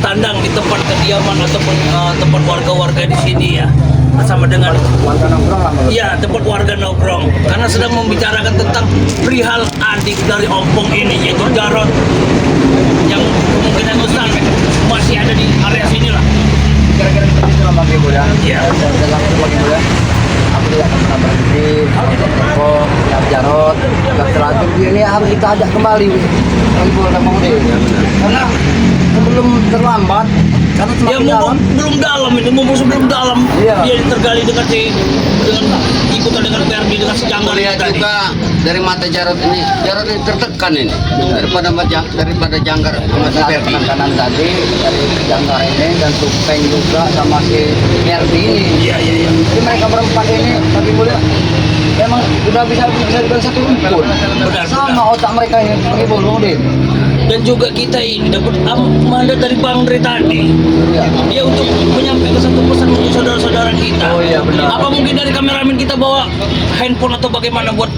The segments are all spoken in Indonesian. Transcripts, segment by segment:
bertandang di tempat kediaman ataupun tempat warga-warga di sini ya, bersama dengan warga nongkrong lah menurut. ya tempat warga nongkrong, karena sedang membicarakan tentang perihal adik dari Ompong ini, yaitu Jarod, yang kemungkinan besar masih ada di area sini lah. Kira-kira seperti itu lah Bang Ibu ya. Iya. Saya langsung Bang Ibu ya. Aku tidak akan pernah berhenti. Kalau ya Jarod, yang terakhir ini harus kita ajak kembali Bang Ibu dan Bang Udin. Karena sebelum terlambat, karena Ya semakin dalam. belum dalam ini, mumpung sebelum dalam Iya. dia tergali dengan ikutan dengan Perdi dengan si Janggal Lihat tadi. juga dari mata Jarod ini tertekan ini daripada Janggar sama si Ada Ferdi. penekanan tadi dari Jangkar ini dan Tupeng juga sama si Ferdi ini. Iya. Jadi mereka berempat ini bagi mulia memang udah bisa dibilang satu rumpun. Benar. Sama otak mereka ini bagi Bang Udin. Dan juga kita ini dapat mandat dari Bang Dre tadi. Iya. Dia untuk menyampaikan satu pesan untuk saudara-saudara kita. Oh iya, benar. Apa mungkin dari kameramen kita bawa handphone atau bagaimana buat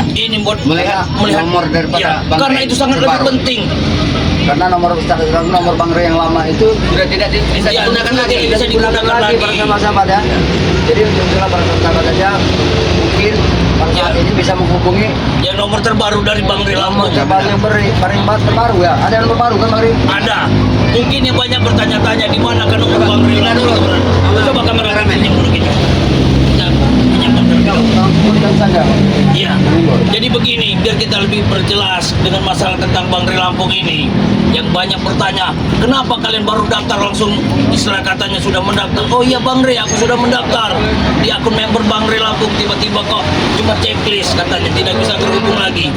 ini buat Melihat nomor daripada ya, Bang karena Dre itu sangat lebih terbaru. penting. Karena nomor Bang Re yang lama itu Sudah tidak bisa Iya, digunakan sudah lagi. tidak bisa digunakan lagi. para sahabat-sahabat ya. Jadi untuk itulah para sahabat saja mungkin pada saat Ya. ini bisa menghubungi Yang nomor terbaru dari Bang Dre nomor Lampung. terbaru yang paling terbaru ya. Ada nomor baru kan Bang Re? Ada. Mungkin yang banyak bertanya-tanya di mana kan nomor Bang Dre Lampung. Coba kameramen yang dulu gitu. Kita pinjamkan terlebih dahulu. Langsungkan saja. Iya. Jadi begini, biar kita lebih berjelas dengan masalah tentang Bang Dre Lampung ini. Yang banyak bertanya, kenapa kalian baru daftar langsung istilah katanya sudah mendaftar? Oh iya Bang Dre, aku sudah mendaftar di akun member Bang Dre Lampung. Tiba-tiba kok cuma checklist katanya tidak bisa terhubung lagi.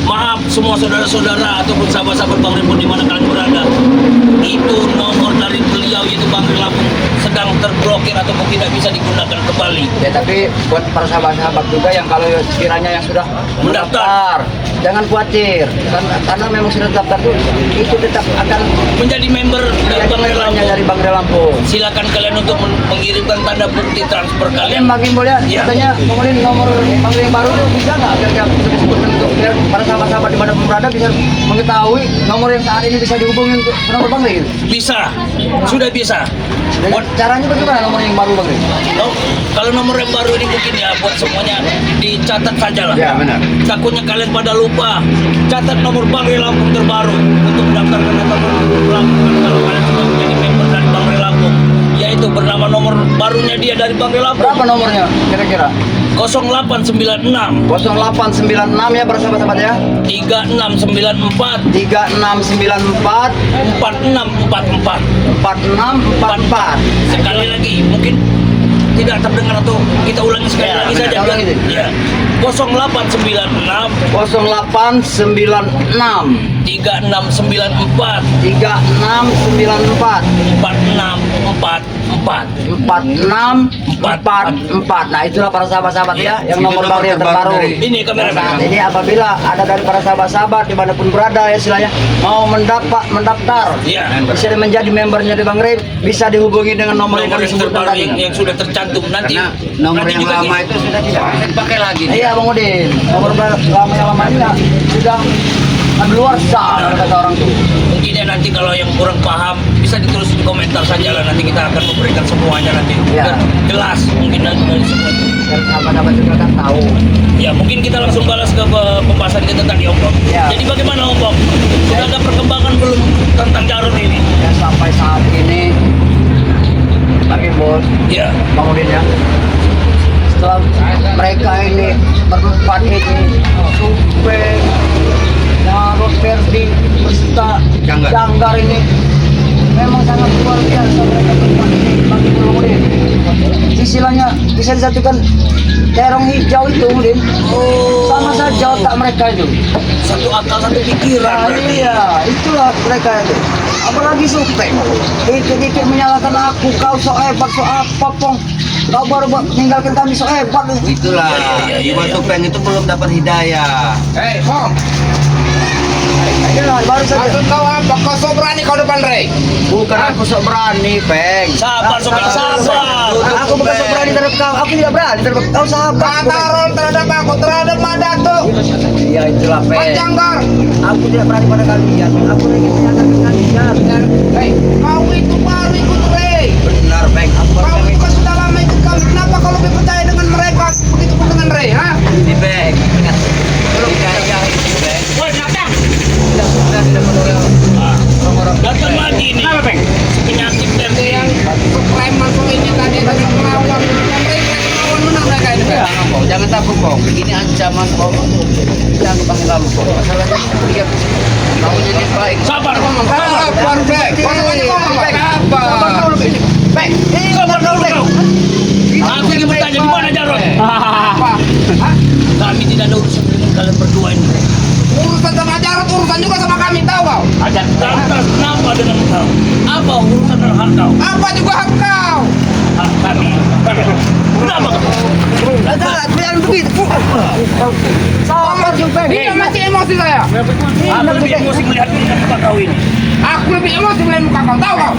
Maaf semua saudara-saudara ataupun sahabat-sahabat Bang Dre pun di mana kalian berada. Itu nomor dari beliau yaitu Bang Dre Lampung sedang terblokir ataupun tidak bisa digunakan kembali. Ya tapi buat para sahabat-sahabat juga yang kalau sekiranya yang sudah mendaftar, jangan khawatir karena memang sudah daftar tuh itu tetap akan Menjadi member dari Bang Dre membernya Lampung. dari Bang Re Lampung. Silakan kalian untuk mengirimkan tanda bukti transfer Kalian kalian. makin boleh Iya. katanya kemudian nomor Bang Re yang baru tuh bisa nggak biar bisa disebutkan untuk biar para sahabat-sahabat di mana pun berada bisa mengetahui nomor yang saat ini bisa dihubungi untuk nomor Bang Re. Bisa, sudah bisa. Dan Buat, caranya bagaimana nomor yang baru Bang Re? oh, kalau nomor yang baru ini mungkin ya buat semuanya dicatat saja lah. Ya, benar. Takutnya kalian pada lupa. Catat nomor Bang Dre Lampung terbaru untuk mendaftarkan nomor Lampung kalau kalian sudah menjadi member dari Bang Dre Lampung. Yaitu bernama nomor barunya dia dari Bang Dre Lampung. Berapa nomornya kira-kira? 0896 0896 ya para sahabat-sahabat ya. 3694 3694 4644. 4644. Sekali lagi mungkin tidak terdengar atau kita ulangi sekali Ya, lagi benar. saja. Kita ulangi deh. Ya. 0896 0896 3694 3694 4644. 4644. Nah itulah para sahabat-sahabat ya yang Itu nomor nomor baru yang terbaru terbaru. dari- Ini kamera. Nah, saat ini apabila ada dari para sahabat-sahabat dimanapun berada ya istilahnya mau mendaftar Iya. bisa menjadi membernya di Bang Re bisa dihubungi dengan nomor yang Nomor kami yang sebutkan terbaru tadi. yang sudah tercantum nanti. Karena nomor nanti yang juga lama gini. itu sudah tidak bisa dipakai lagi. Iya Bang Udin, nomor lama yang lama ini ya, sudah luar sah kata orang tuh. Mungkin ya nanti kalau yang kurang paham bisa ditulis di komentar saja lah, nanti kita akan memberikan semuanya nanti Iya. biar jelas mungkin nanti dari semua itu. Dan sahabat-sahabat juga kan tahu. Ya mungkin kita langsung balas ke pembahasan kita tadi Om Bok. Ya. Jadi bagaimana Om Bok? Sudah ada perkembangan belum tentang Jarod ini? Ya sampai saat ini lagi bos Ya. Bang Udin ya. Setelah mereka ini berempat ini Tupeng, Jarod, Ferdi, beserta Janggar. Janggar ini memang sangat luar biasa mereka berempat ini bagi Bang Udin. Istilahnya bisa disatukan terong hijau itu Udin. Sama saja otak mereka itu. Satu akal satu pikiran Nah, berarti. iya, itulah mereka itu. Apalagi Tupeng, dikit-dikit menyalahkan aku, kau sok hebat, sok apa, pong. Kau baru meninggalkan kami sok hebat. Itulah, Iwan Tupeng itu belum dapat hidayah. Hei, Om, Iya, baru saja. maksud kau apa? Kau so berani kau depan Rey? Bukan aku sok berani, Peng. Sabar, sabar, sabar. Aku bukan sok berani terhadap kau. Aku tidak berani terhadap kau, sahabat. Kata rol terhadap aku, terhadap Madato, Iya, itulah, Peng. Janggar. Aku tidak berani pada kalian. Aku ingin menyadarkan kalian. Sabar, Bek. Kau jangan ngomong, Bek. Sabar dulu, Bek. Bek, sabar dulu, Bek. Aku ingin bertanya di mana Jarod? Apa? Hah? Kami tidak ada urusan dengan kalian berdua ini. Urusan sama Jarod, urusan juga sama kami, tahu kau? Lantas kenapa dengan kau? Apa urusan dengan hak kau? Apa juga hak kau? Hak kami. Kenapa kau? Jangan begitu. Dia masih emosi saya. Aku lebih emosi melihat muka kau ini. Aku lebih emosi melihat muka kau, tahu kau?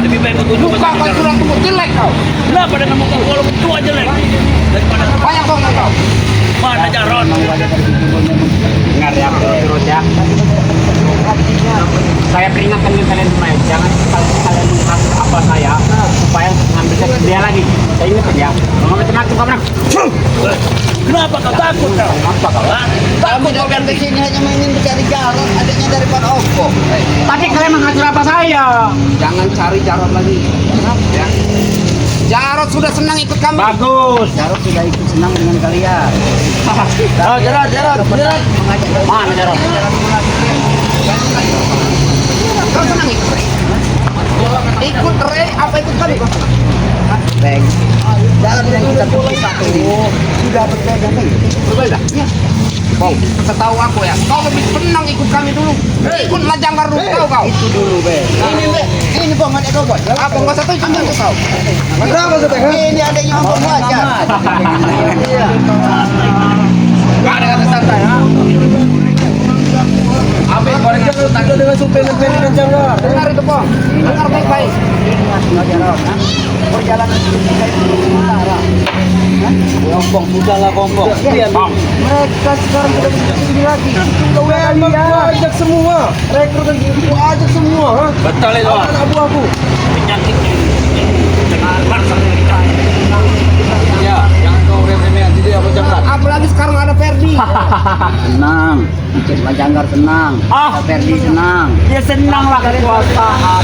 Lebih baik aku Muka kau sudah tumbuh jelek kau. Kenapa dengan muka kau walaupun tua jelek? Daripada Banyak kau nggak kau. mana Jarod? Dengar ya, terus ya. Saya peringatkan ke kalian semua, jangan kalian menghasut apa saya supaya ngambil dia lagi. Saya ingat ya, ngomong tenang tuh kamu. Kenapa kau takut kau? Apa kau? Hah? Kami datang ke sini hanya ingin mencari Jarod, adiknya daripada Oko. Tadi kalian menghasut apa saya? Jangan cari Jarod lagi. Ya. Jarod sudah senang ikut kami. Bagus. Jarod sudah ikut senang dengan kalian. Oh, Jarod. Mana Jarod? Kau senang ikut Rey? Ikut Rey apa ikut kami? Beng, Jarod yang kita berpisah ini sudah berbeda, Beng. Berbeda? Iya. Bang, setahu aku ya, kau lebih senang ikut kami dulu. Ikut Majanggar dulu, tahu kau? Itu dulu, Beng. Ini, Beng. Ini Bang, adik kau, Bang. Apa nggak satu itu untuk kau? Kenapa tuh, Beng? Ini adiknya Om Wajar. Iya. Gak ada kata santai, ha? Apa yang kau dengar dengan supir dan Janggar? Dengar itu, Bang. Dengar baik-baik. Perjalanan kita itu utara. Gombong, sudahlah gombong. Mereka sekarang tidak bisa kesini lagi. Kau ajak semua. Rekrutan itu ajak semua. Betul itu. Abu-abu. Penyakitnya. Bangsa Ya, jangan kau remeh-remehan jadi apa jangan. Apalagi sekarang ada Ferdi. Senang. Ikut Majanggar senang. Ferdi senang. Dia senang lah kekuasaan.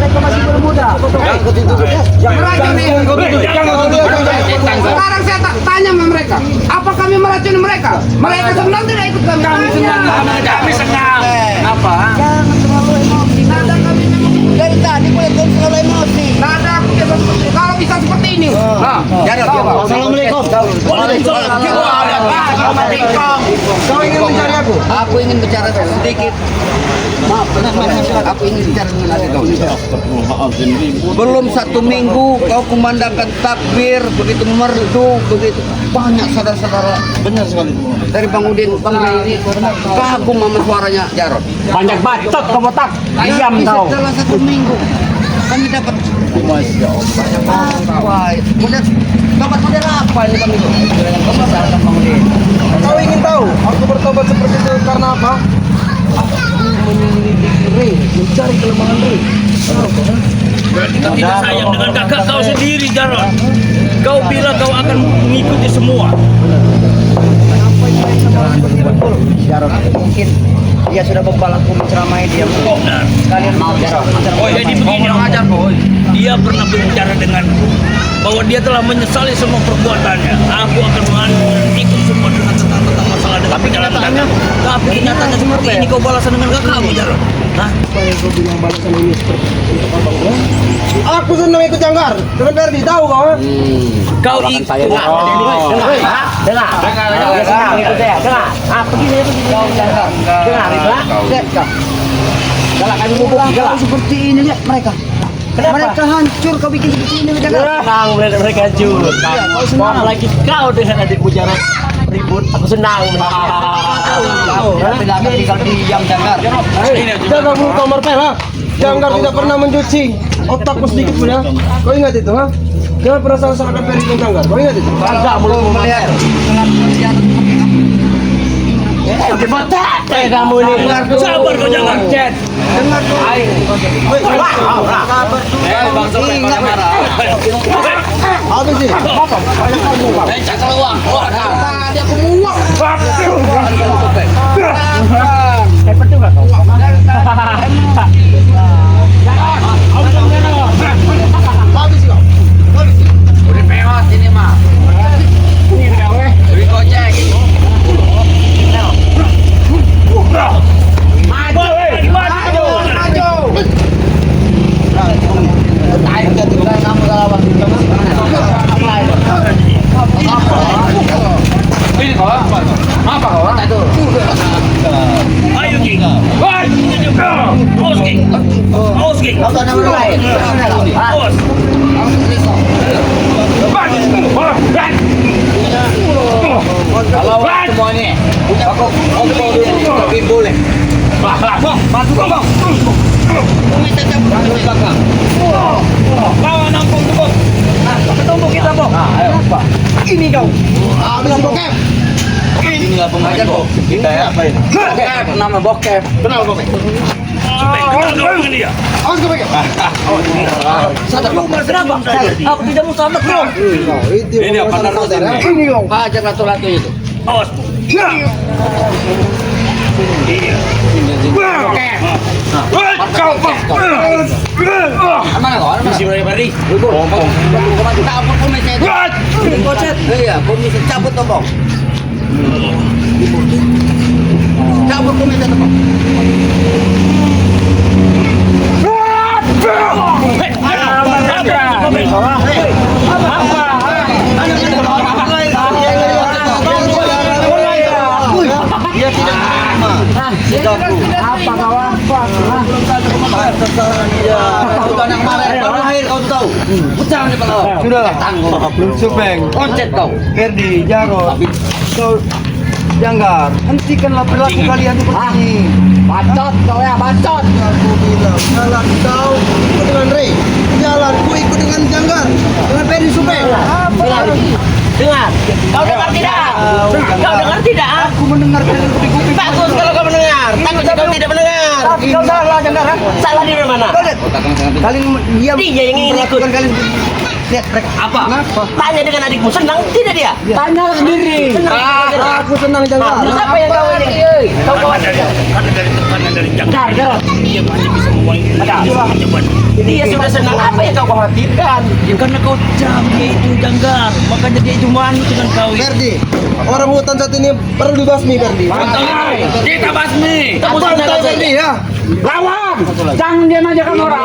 Mereka masih bermuda. Meracun nih. Sekarang saya tanya sama mereka, apa kami meracuni mereka? Mereka senang tidak ikut kami? Kami senang. Apa? Jangan terlalu emosi. Nada kami Dari tadi boleh terlalu emosi. nada aku biasa seperti ini. Kalau bisa seperti ini. Nah, jadi Assalamualaikum. Kau ingin mencari aku? Aku ingin bicara sedikit. Maaf, aku ingin bicara dengan adik kau. Belum 1 minggu kau kumandangkan takbir begitu merdu begitu banyak saudara-saudara benar sekali dari Bang Udin Bang Rey ini kagum sama suaranya Jarod. Banyak bacot kau botak. Diam Tapi kau. setelah 1 minggu kami dapat Masya Allah. Wah, kemudian dapat model apa ini kami itu? Dengan pembicaraan Bang Udin. Kau ingin tahu aku bertobat seperti itu karena apa? Aku menyelidiki Rey, mencari kelemahan Rey. Berarti kau tidak sayang dengan kakak kau sendiri, Jarod. Kau bilang kau akan mengikuti semua. Jarod, mungkin dia sudah bebalaku menceramai dia. Oh, benar. Kalian mau Jarod? Oh, jadi begini, dia pernah berbicara denganku bahwa dia telah menyesali semua perbuatannya. Aku akan ikut semua dengan tentang masalah dengan perjalanan kakak. Tapi kenyataannya seperti ini kau balasan dengan kakakmu, Jarod. Hah? Supaya kau bilang balasan ini seperti itu apa, Bang? Aku senang ikut Janggar dengan Ferdi, tahu kau? Kau ikut. Dengar. Ikut saya. Dengar. Begini. Dengar itu. Kalau kami mau seperti ini, lihat mereka. Mereka hancur, kau bikin seperti ini, Janggar. Senang melihat mereka hancur. Apalagi kau dengan adikmu Jarod ribut, aku senang. Tapi gak akan tinggal diam, Janggar. Jaga mulut kau Marpel, ha? Janggar tidak pernah mencuci otakmu sedikit pun, ya? Kau ingat itu, ha? Jangan pernah salah-salahkan Ferdi dan Janggar. Kau ingat itu? Kalau mulutmu melihat Kamu ini. Sabar kau jangan. Apa sih? Tadi aku muak. Udah mewah ini mah. Beri gojek. Gimana? Awas, Ki. Awas, Ki. Kau tak ada orang lain. Awas. Kalau semua ini punya kompor ini tapi boleh. Bantu kau, Bang. Kita cabut ke belakang. Bawa nampung tu, Bang. Ketemu kita, Bang. Ayo Pak. Ini kau. Habis bokep. Inilah pengajar kok kita ya. Bokep, nama bokep. Kenal bokep. Supaya kenal kau dengan dia. Awas kau bokep. Kenapa? Aku tidak mau sahabat, Bro. Ini apa namanya? Ini kau. Pak ajar ratu-ratu itu. Awas. Iya. Kau, Bang. Mana kau? Mana? Masih bari-bari. Pompong. Cabut kumisnya itu. Kocet. Iya, kumisnya cabut toh bang. Cabut kumisnya toh bang. Dia tidak terima. Apa kau apa? Kau tuh anak maler, baru lahir kau tuh tahu. Pecah nih kalau. Sudahlah. Tanggung. Supeng. Koncet kau. Ferdi, Jarod, kau Janggar, hentikanlah perilaku kalian seperti ini. Bacot kau ya, bacot. Aku bilang, jalan kau ikut dengan Ray, jalan ku ikut dengan Janggar, dengan Ferdi Supeng. Dengar, kau dengar tidak? Kau dengar tidak? Aku mendengar kalian kuping-kuping. Bagus kalau kau mendengar. Takut kau tidak mendengar. Tapi kau salah, Janggar. Salah di mana? Kalian diam. Dia yang ingin ikut. Melakukan kalian lihat mereka apa? Kenapa? Tanya dengan adikmu, senang tidak dia? Tanya sendiri. Aku senang Janggar. Siapa yang kau ini? Kau kawan Karena dari tekanan dari Jangkar. Jangkar. Dia pasti bisa memulai jawaban. Dia sudah senang, apa yang kau khawatirkan? Ya karena kau jam dia itu Jangkar, makanya dia itu malu dengan kau. Ferdi, orang hutan saat ini perlu dibasmi Ferdi. Kita basmi. Kamu tanya Santai Ferdi ya. lawan. Jangan diam aja kamu orang.